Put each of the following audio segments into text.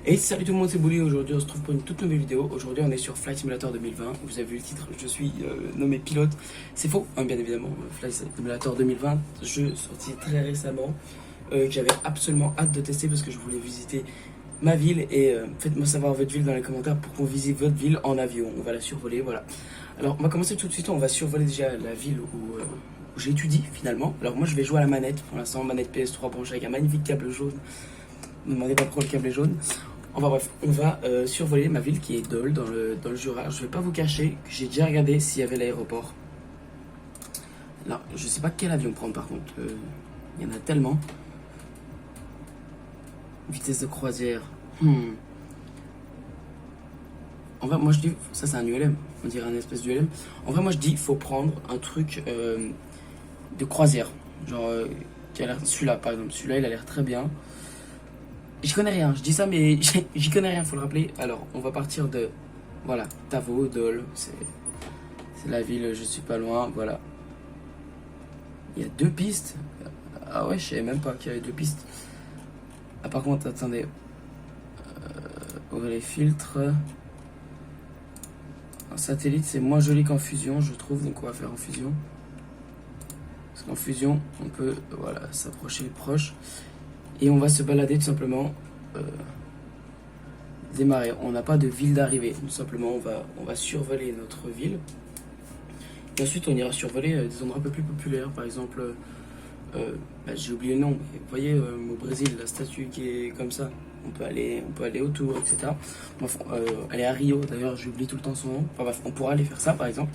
Et salut tout le monde, c'est Bouli. Aujourd'hui, on se trouve pour une toute nouvelle vidéo. Aujourd'hui, on est sur Flight Simulator 2020. Vous avez vu le titre, je suis nommé pilote. C'est faux, hein, bien évidemment. Flight Simulator 2020, jeu sorti très récemment, que j'avais absolument hâte de tester parce que je voulais visiter ma ville. Et faites-moi savoir votre ville dans les commentaires pour qu'on visite votre ville en avion. On va la survoler, voilà. Alors, on va commencer tout de suite. On va survoler déjà la ville où j'étudie finalement. Alors, moi, je vais jouer à la manette. Pour l'instant, manette PS3 branchée avec un magnifique câble jaune. Ne me demandez pas pourquoi le câble est jaune. Enfin bref, on va survoler ma ville qui est Dole dans le Jura. Je vais pas vous cacher que j'ai déjà regardé s'il y avait l'aéroport. Là, je sais pas quel avion prendre par contre. Il y en a tellement. Vitesse de croisière. En vrai, moi je dis, ça c'est un ULM. On dirait un espèce d'ULM. En vrai, moi je dis, faut prendre un truc de croisière. Genre, qui a l'air. Celui-là par exemple. Celui-là il a l'air très bien. J'y connais rien, je dis ça, mais j'y connais rien, faut le rappeler. Alors, on va partir de, voilà, Tavo, Dole, c'est la ville, je suis pas loin, voilà. Il y a deux pistes. Ah ouais, je savais même pas qu'il y avait deux pistes. Ah, par contre, attendez. Ouvrez les filtres. Un satellite, c'est moins joli qu'en fusion, je trouve, donc on va faire en fusion. Parce qu'en fusion, on peut, voilà, s'approcher proche. Et on va se balader tout simplement, démarrer. On n'a pas de ville d'arrivée, tout simplement on va survoler notre ville. Et ensuite on ira survoler des endroits un peu plus populaires, par exemple, j'ai oublié le nom, mais vous voyez au Brésil, la statue qui est comme ça, on peut aller autour, etc. Bref, aller à Rio, d'ailleurs j'oublie tout le temps son nom, enfin bref, on pourra aller faire ça par exemple.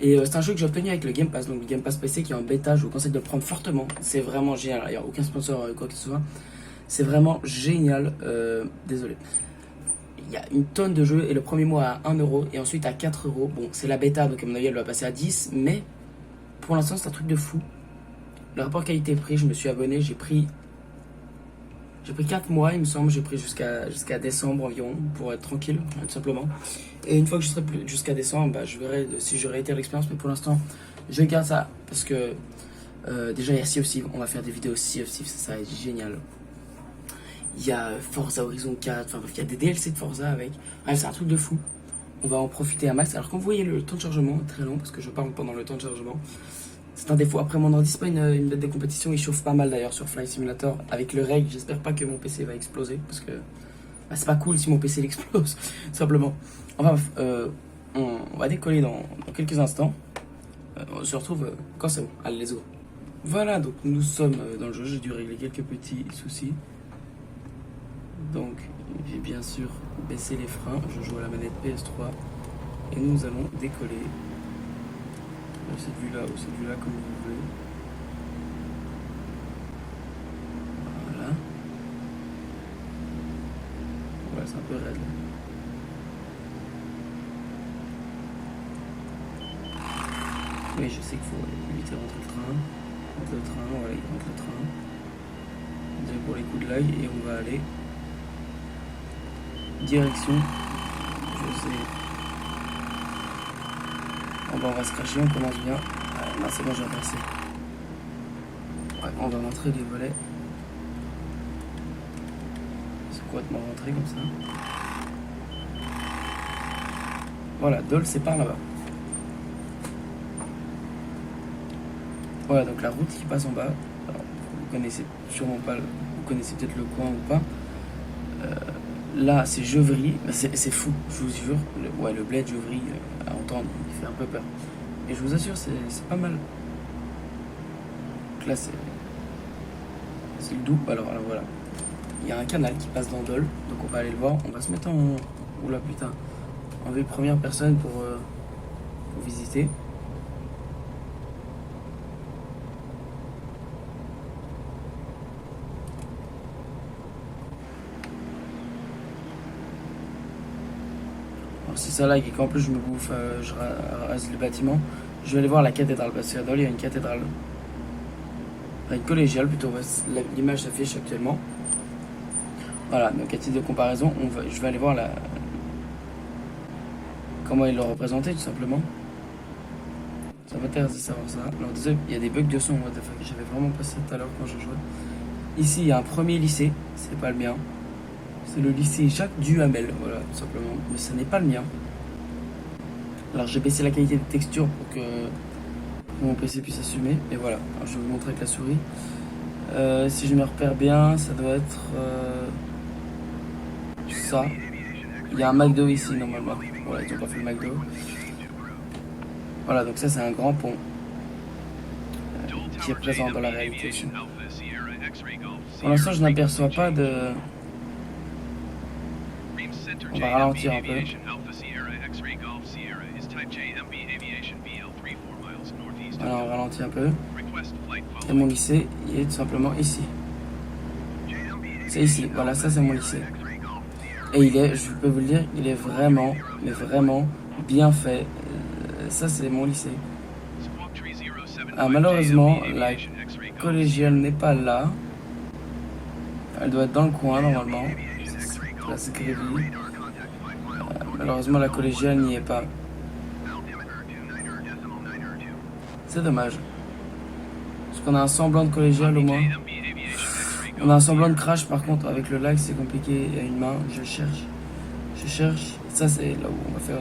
Et c'est un jeu que j'ai obtenu avec le Game Pass, donc le Game Pass PC qui est en bêta, je vous conseille de le prendre fortement, c'est vraiment génial, il n'y a aucun sponsor quoi que ce soit, c'est vraiment génial, désolé. Il y a une tonne de jeux et le premier mois à 1€ et ensuite à 4€, bon c'est la bêta donc à mon avis elle va passer à 10, mais pour l'instant c'est un truc de fou. Le rapport qualité-prix, je me suis abonné, j'ai pris 4 mois il me semble, j'ai pris jusqu'à décembre environ pour être tranquille, tout simplement. Et une fois que je serai jusqu'à décembre, bah, je verrai si je réitère l'expérience, mais pour l'instant je garde ça parce que déjà il y a Sea of Thieves, on va faire des vidéos Sea of Thieves, ça va être génial. Il y a Forza Horizon 4, enfin bref, il y a des DLC de Forza avec. Ouais, c'est un truc de fou. On va en profiter à max. Alors, quand vous voyez le temps de chargement est très long parce que je parle pendant le temps de chargement, c'est un défaut. Après, mon ordi, c'est pas une bête de compétition. Il chauffe pas mal d'ailleurs sur Flight Simulator. Avec le reg, j'espère pas que mon PC va exploser parce que bah, c'est pas cool si mon PC l'explose, simplement. Enfin, on va décoller dans quelques instants. On se retrouve quand c'est bon. Allez, let's go. Voilà, donc nous sommes dans le jeu. J'ai dû régler quelques petits soucis. Donc, j'ai bien sûr baissé les freins, je joue à la manette PS3 et nous allons décoller cette vue-là ou cette vue-là comme vous voulez. Voilà. Voilà, c'est un peu raide là. Oui, je sais qu'il faut éviter de rentrer le train. Voilà, il rentre le train. Désolé pour les coups de lag et on va aller direction, je sais. Bon, bah, on va se cracher, on commence bien. Non, c'est bon, j'ai inversé. Ouais, on va rentrer les volets. C'est complètement rentré comme ça. Voilà, Dole, c'est par là-bas. Voilà, donc la route qui passe en bas. Alors, vous connaissez sûrement pas, vous connaissez peut-être le coin ou pas. Là, c'est Geuvry, c'est fou, je vous jure. Le bled Geuvry, à entendre, il fait un peu peur. Et je vous assure, c'est pas mal. Donc là, c'est le Doubs. Alors voilà. Il y a un canal qui passe dans Dole, donc on va aller le voir. On va se mettre en. Oula putain. En vue première personne pour visiter. Si ça lag et qu'en plus je me bouffe, je rase le bâtiment, je vais aller voir la cathédrale parce qu'à Dole il y a une cathédrale. Enfin, une collégiale plutôt, l'image s'affiche actuellement. Voilà, donc à titre de comparaison, je vais aller voir comment ils l'ont représenté tout simplement. Ça m'intéresse de savoir ça. Alors désolé, il y a des bugs de son, what the fuck, j'avais vraiment passé tout à l'heure quand je jouais. Ici il y a un premier lycée, c'est pas le mien. C'est le lycée Jacques Duhamel, voilà, tout simplement. Mais ce n'est pas le mien. Alors j'ai baissé la qualité de texture pour que mon PC puisse assumer. Et voilà, alors, je vais vous montrer avec la souris. Si je me repère bien, ça doit être ça. Il y a un McDo ici normalement. Voilà, ils n'ont pas fait le McDo. Voilà, donc ça c'est un grand pont qui est présent dans la réalité aussi. Pour l'instant, je n'aperçois pas de... On va ralentir un peu. Voilà, on ralentit un peu. Et mon lycée, il est tout simplement ici. C'est ici, voilà, ça c'est mon lycée. Et il est, je peux vous le dire, il est vraiment, mais vraiment bien fait. Ça c'est mon lycée. Ah, malheureusement, la collégiale n'est pas là. Elle doit être dans le coin normalement. Là c'est Grévy. Malheureusement la collégiale n'y est pas. C'est dommage. Parce qu'on a un semblant de collégiale au moins. On a un semblant de crash par contre avec le lag c'est compliqué. Il y a une main, je cherche. Je cherche. Ça c'est là où on va faire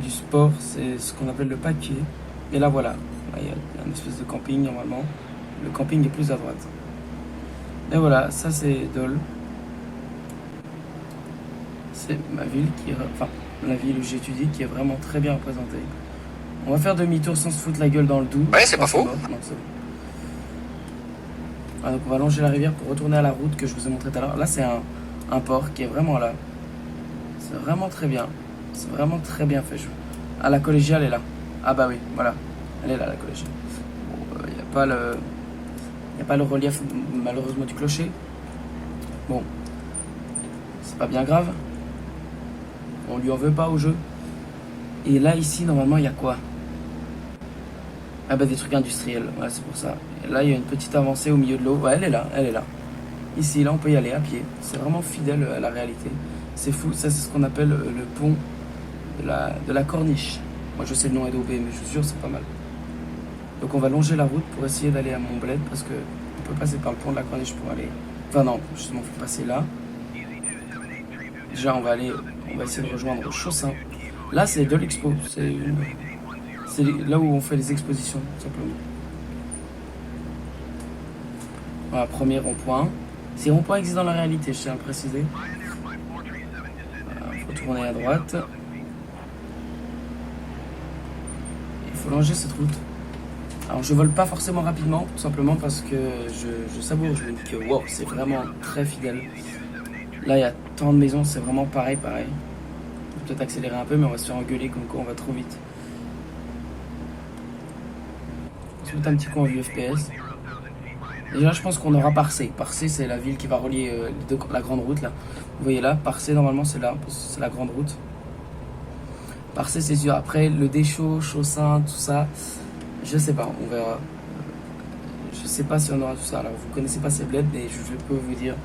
du sport. C'est ce qu'on appelle le paquet. Et là voilà. Là, il y a une espèce de camping normalement. Le camping est plus à droite. Et voilà, ça c'est Dole. C'est ma ville qui est, enfin, la ville où j'étudie qui est vraiment très bien représentée. On va faire demi-tour sans se foutre la gueule dans le Doubs. Ouais, c'est pas faux. Non, c'est bon. Ah, donc on va longer la rivière pour retourner à la route que je vous ai montré tout à l'heure. Là c'est un port qui est vraiment là. C'est vraiment très bien. C'est vraiment très bien fait. Ah, la collégiale est là. Ah bah oui, voilà. Elle est là la collégiale. Bon, il n'y a pas le relief malheureusement du clocher. Bon, c'est pas bien grave. On lui en veut pas au jeu. Et là ici normalement il y a quoi? Ah bah des trucs industriels, ouais c'est pour ça. Et là il y a une petite avancée au milieu de l'eau, ouais elle est là, elle est là. Ici là on peut y aller à pied, c'est vraiment fidèle à la réalité. C'est fou, ça c'est ce qu'on appelle le pont de la Corniche. Moi je sais le nom est mais je suis sûr c'est pas mal. Donc on va longer la route pour essayer d'aller à Montbled parce que on peut passer par le pont de la Corniche pour aller... Enfin non, justement il faut passer là. Déjà on va essayer de rejoindre Chaussin. Là c'est de l'expo, c'est là où on fait les expositions, tout simplement. Voilà, premier rond-point. Ces ronds-points existent dans la réalité, je tiens à le préciser. Voilà, il faut tourner à droite. Il faut longer cette route. Alors je vole pas forcément rapidement, tout simplement parce que je savoure, je me dis que wow, c'est vraiment très fidèle. Là il y a tant de maisons, c'est vraiment pareil. On peut peut-être accélérer un peu, mais on va se faire engueuler comme quoi on va trop vite. On se met un petit coup en vue FPS. Déjà, je pense qu'on aura Parcé. Parcé, c'est la ville qui va relier la grande route là. Vous voyez là, Parcé normalement c'est là, c'est la grande route. Parcé c'est sûr. Après le Deschaux, Chaussin, tout ça, je sais pas, on verra. Je sais pas si on aura tout ça. Alors vous connaissez pas ces bleds, mais je peux vous dire,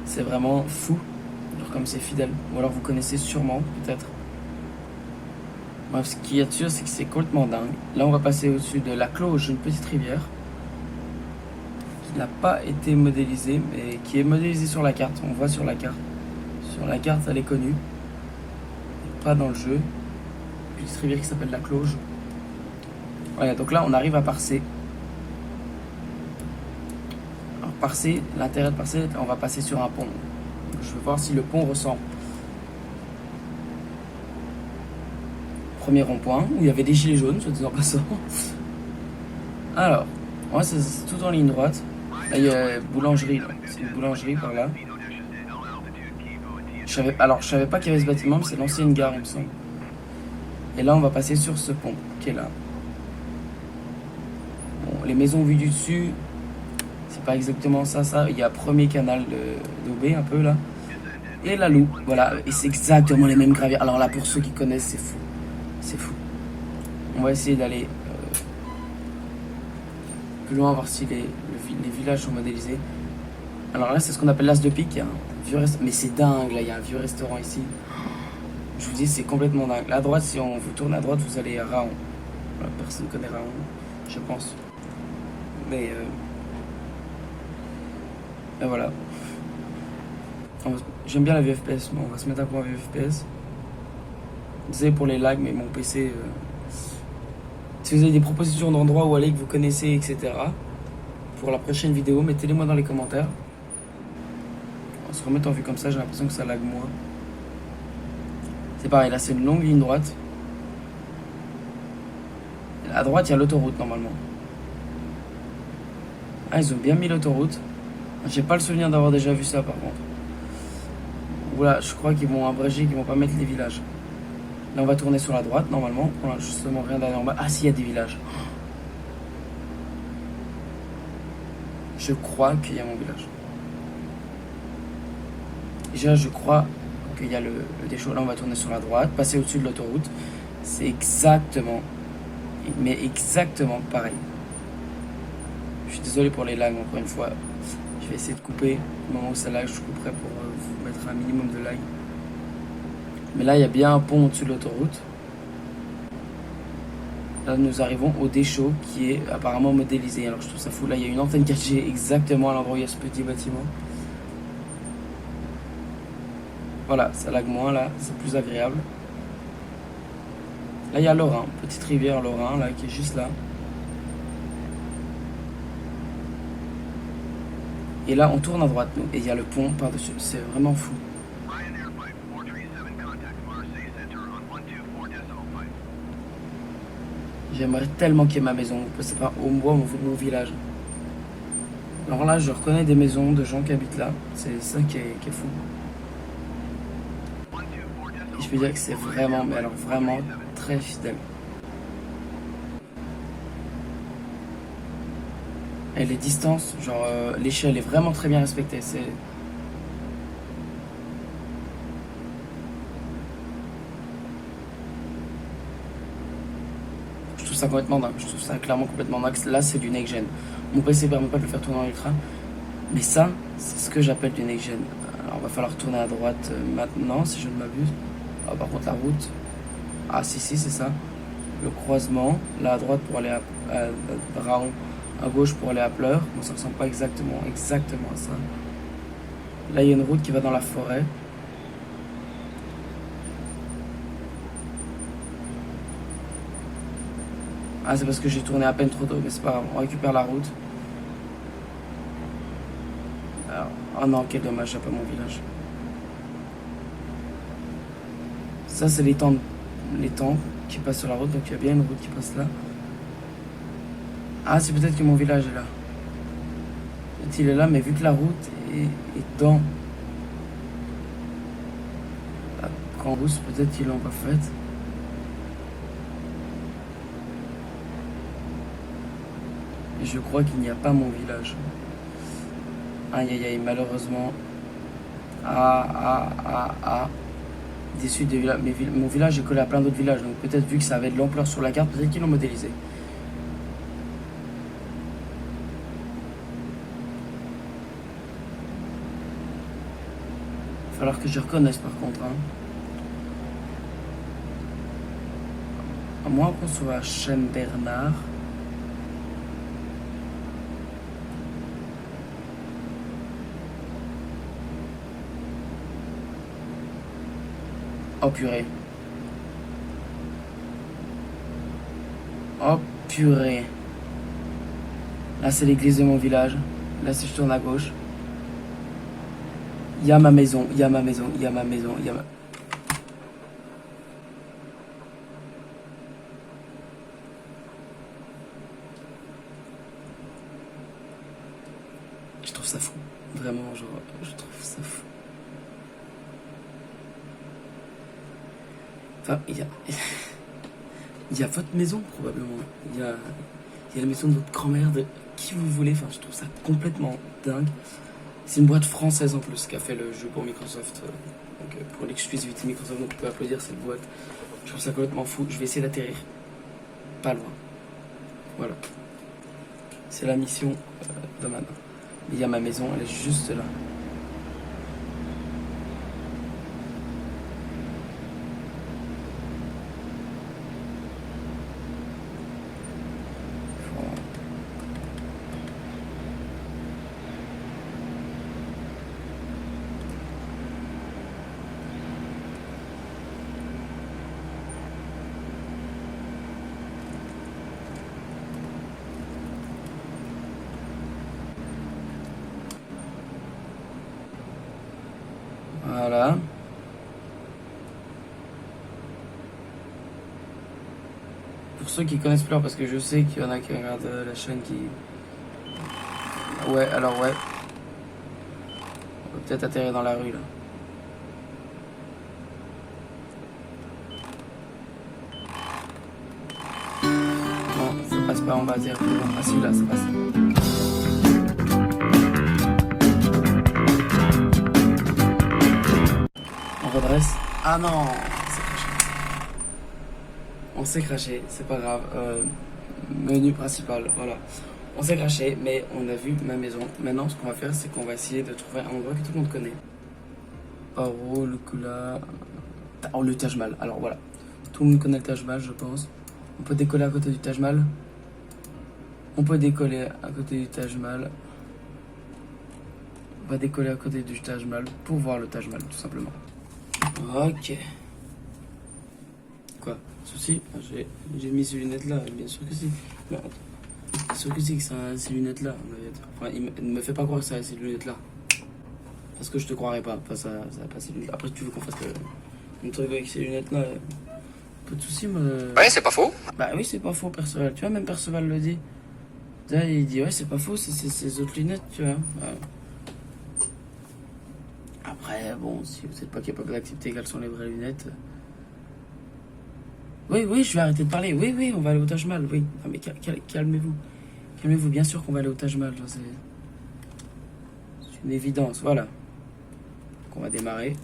c'est vraiment fou. Genre comme c'est fidèle. Ou alors vous connaissez sûrement, peut-être. Bref, ce qu'il y a de sûr, c'est que c'est complètement dingue. Là, on va passer au-dessus de la Cloche, une petite rivière qui n'a pas été modélisée, mais qui est modélisée sur la carte. On voit sur la carte. Sur la carte, elle est connue. Pas dans le jeu. Une petite rivière qui s'appelle la Cloche. Voilà, donc là, on arrive à Parcé. Alors, Parcé, l'intérêt de Parcé, on va passer sur un pont. Donc, je veux voir si le pont ressemble. Premier rond-point, où il y avait des gilets jaunes, soit disant passant. Alors, ouais, c'est tout en ligne droite. Là, il y a boulangerie, c'est une boulangerie par là. Je savais pas qu'il y avait ce bâtiment, mais c'est l'ancienne gare, il me semble. Et là, on va passer sur ce pont, qui est là. Bon, les maisons vues du dessus, c'est pas exactement ça. Il y a premier canal d'Aubé, un peu là. Et la Loue, voilà, et c'est exactement les mêmes gravières. Alors là, pour ceux qui connaissent, c'est fou. C'est fou. On va essayer d'aller plus loin, voir si les villages sont modélisés. Alors là, c'est ce qu'on appelle l'As de Pique. Il y a un vieux mais c'est dingue, là, il y a un vieux restaurant ici. Je vous dis, c'est complètement dingue. Là, à droite, si on vous tourne à droite, vous allez à Raon. Personne ne connaît Raon, je pense. Mais voilà. J'aime bien la vue FPS, mais on va se mettre à voir la vue FPS. Désolé pour les lags, mais mon PC. Si vous avez des propositions d'endroits où aller que vous connaissez, etc., pour la prochaine vidéo, mettez-les moi dans les commentaires. On va se remettre en vue comme ça, j'ai l'impression que ça lag moins. C'est pareil, là c'est une longue ligne droite. À droite, il y a l'autoroute normalement. Ah, ils ont bien mis l'autoroute. J'ai pas le souvenir d'avoir déjà vu ça par contre. Voilà, je crois qu'ils vont abréger, qu'ils vont pas mettre les villages. Là, on va tourner sur la droite normalement. On a justement rien d'aller en bas. Ah, si, il y a des villages. Je crois qu'il y a mon village. Déjà, je crois qu'il y a le déchaud. Là, on va tourner sur la droite, passer au-dessus de l'autoroute. C'est exactement, mais exactement pareil. Je suis désolé pour les lags, encore une fois. Je vais essayer de couper. Au moment où ça lag, je couperai pour vous mettre un minimum de lag. Mais là, il y a bien un pont au-dessus de l'autoroute. Là, nous arrivons au déchaud qui est apparemment modélisé. Alors, je trouve ça fou. Là, il y a une antenne 4G exactement à l'endroit où il y a ce petit bâtiment. Voilà, ça lag moins là, c'est plus agréable. Là, il y a Lorrain, petite rivière Lorrain, là, qui est juste là. Et là, on tourne à droite, nous, et il y a le pont par-dessus. C'est vraiment fou. J'aimerais tellement qu'il y ait ma maison, c'est pas au moins mon village. Alors là, je reconnais des maisons de gens qui habitent là. C'est ça qui est fou. Et je peux dire que c'est vraiment, mais alors vraiment très fidèle. Et les distances, genre l'échelle est vraiment très bien respectée. Je trouve ça complètement dingue. Je trouve ça clairement complètement dingue. Là, c'est du next-gen. Mon PC ne permet pas de le faire tourner en ultra. Mais ça, c'est ce que j'appelle du next-gen. Alors, il va falloir tourner à droite maintenant, si je ne m'abuse. Ah, par contre, la route. Ah, si, c'est ça. Le croisement. Là, à droite pour aller à Raon. À gauche pour aller à Pleurs. Bon, ça ressemble pas exactement à ça. Là, il y a une route qui va dans la forêt. Ah, c'est parce que j'ai tourné à peine trop tôt, mais c'est pas grave. On récupère la route. Alors, oh non, quel dommage, j'ai pas mon village. Ça, c'est les temps qui passent sur la route, donc il y a bien une route qui passe là. Ah, c'est peut-être que mon village est là. Peut-être il est là, mais vu que la route est dans la cambrousse, peut-être qu'ils l'ont pas faite. Et je crois qu'il n'y a pas mon village. Aïe aïe aïe, malheureusement. Déçu des villages. Mais mon village est collé à plein d'autres villages, donc peut-être vu que ça avait de l'ampleur sur la carte, peut-être qu'ils l'ont modélisé. Il va falloir que je reconnaisse par contre. Hein. À moins qu'on soit à Chêne-Bernard. Oh purée. Oh purée. Là c'est l'église de mon village. Là si je tourne à gauche. Il y a ma maison, il y a ma maison, il y a ma maison, il y a ma... Je trouve ça fou. Vraiment, genre, je trouve ça fou. Enfin, il y a votre maison, probablement. Il y a la maison de votre grand-mère, de qui vous voulez. Enfin, je trouve ça complètement dingue. C'est une boîte française en plus qui a fait le jeu pour Microsoft. Donc, pour l'exclusivité Microsoft, donc on peut applaudir cette boîte. Je trouve ça complètement fou. Je vais essayer d'atterrir. Pas loin. Voilà. C'est la mission de maintenant. Il y a ma maison, elle est juste là. Voilà. Pour ceux qui connaissent Fleur, parce que je sais qu'il y en a qui regardent la chaîne qui... Ouais, alors ouais. On va peut-être atterrir dans la rue là. Non, ça passe pas, on va dire. Ah si, là, ça passe. On redresse. Ah non, c'est craché. On s'est craché, c'est pas grave. Menu principal, voilà. On s'est craché, mais on a vu ma maison. Maintenant, ce qu'on va faire, c'est qu'on va essayer de trouver un endroit que tout le monde connaît. Paro, le Kula... Oh, le Taj Mahal. Alors voilà. Tout le monde connaît le Taj Mahal, je pense. On peut décoller à côté du Taj Mahal. On peut décoller à côté du Taj Mahal. On va décoller à côté du Taj Mahal pour voir le Taj Mahal, tout simplement. Ok. Quoi? Souci? J'ai mis ces lunettes là, bien sûr que si. Bien sûr que si, que ça a ces lunettes là. Enfin, il ne me fait pas croire que ça a ces lunettes là. Parce que je te croirais pas. Enfin, ça a pas ces lunettes. Après, tu veux qu'on fasse un truc avec ces lunettes là. Pas de soucis, moi. Ouais, c'est pas faux. Bah oui, c'est pas faux, Perceval. Tu vois, même Perceval le dit. Là, il dit, ouais, c'est pas faux, c'est ces autres lunettes, tu vois. Ouais. Après, bon, si vous n'êtes pas capable d'accepter quelles sont les vraies lunettes. Oui, oui, je vais arrêter de parler. Oui, oui, on va aller au Taj Mahal. Oui, non, mais calmez-vous. Calmez-vous, bien sûr qu'on va aller au Taj Mahal. C'est une évidence, voilà. Donc, on va démarrer.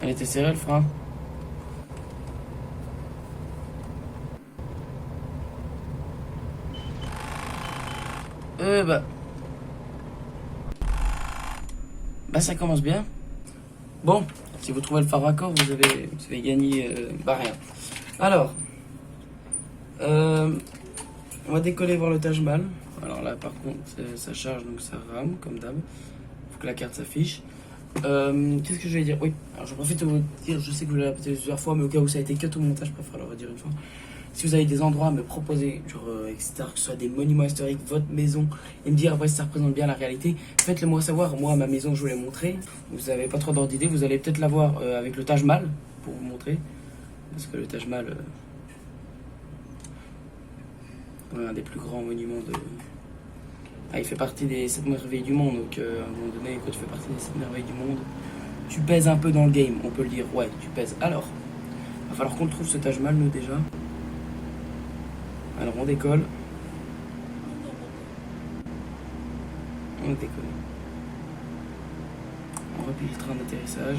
Elle était serrée, le frein. Bah. Bah, ça commence bien. Bon, si vous trouvez le phare raccord, vous avez gagné bah rien. Alors, on va décoller voir le Taj Mahal. Alors là, par contre, ça charge, donc ça rame, comme d'hab. Faut que la carte s'affiche. Qu'est-ce que je vais dire? Oui, alors je profite de vous dire, je sais que vous l'avez répété plusieurs fois, mais au cas où ça a été cut au montage, je préfère le redire une fois. Si vous avez des endroits à me proposer, genre, etc., que ce soit des monuments historiques, votre maison, et me dire après si ça représente bien la réalité, faites-le moi savoir. Moi, ma maison, je vous l'ai montré. Vous n'avez pas trop d'ordre d'idée, vous allez peut-être la voir avec le Taj Mahal, pour vous montrer. Parce que le Taj Mahal, un des plus grands monuments de... Ah, il fait partie des 7 merveilles du monde, donc à un moment donné, quand tu fais partie des 7 merveilles du monde, tu pèses un peu dans le game, on peut le dire. Ouais, tu pèses. Alors, il va falloir qu'on le trouve ce Taj Mahal, nous, déjà. Alors, on décolle. On décolle. On replie le train d'atterrissage.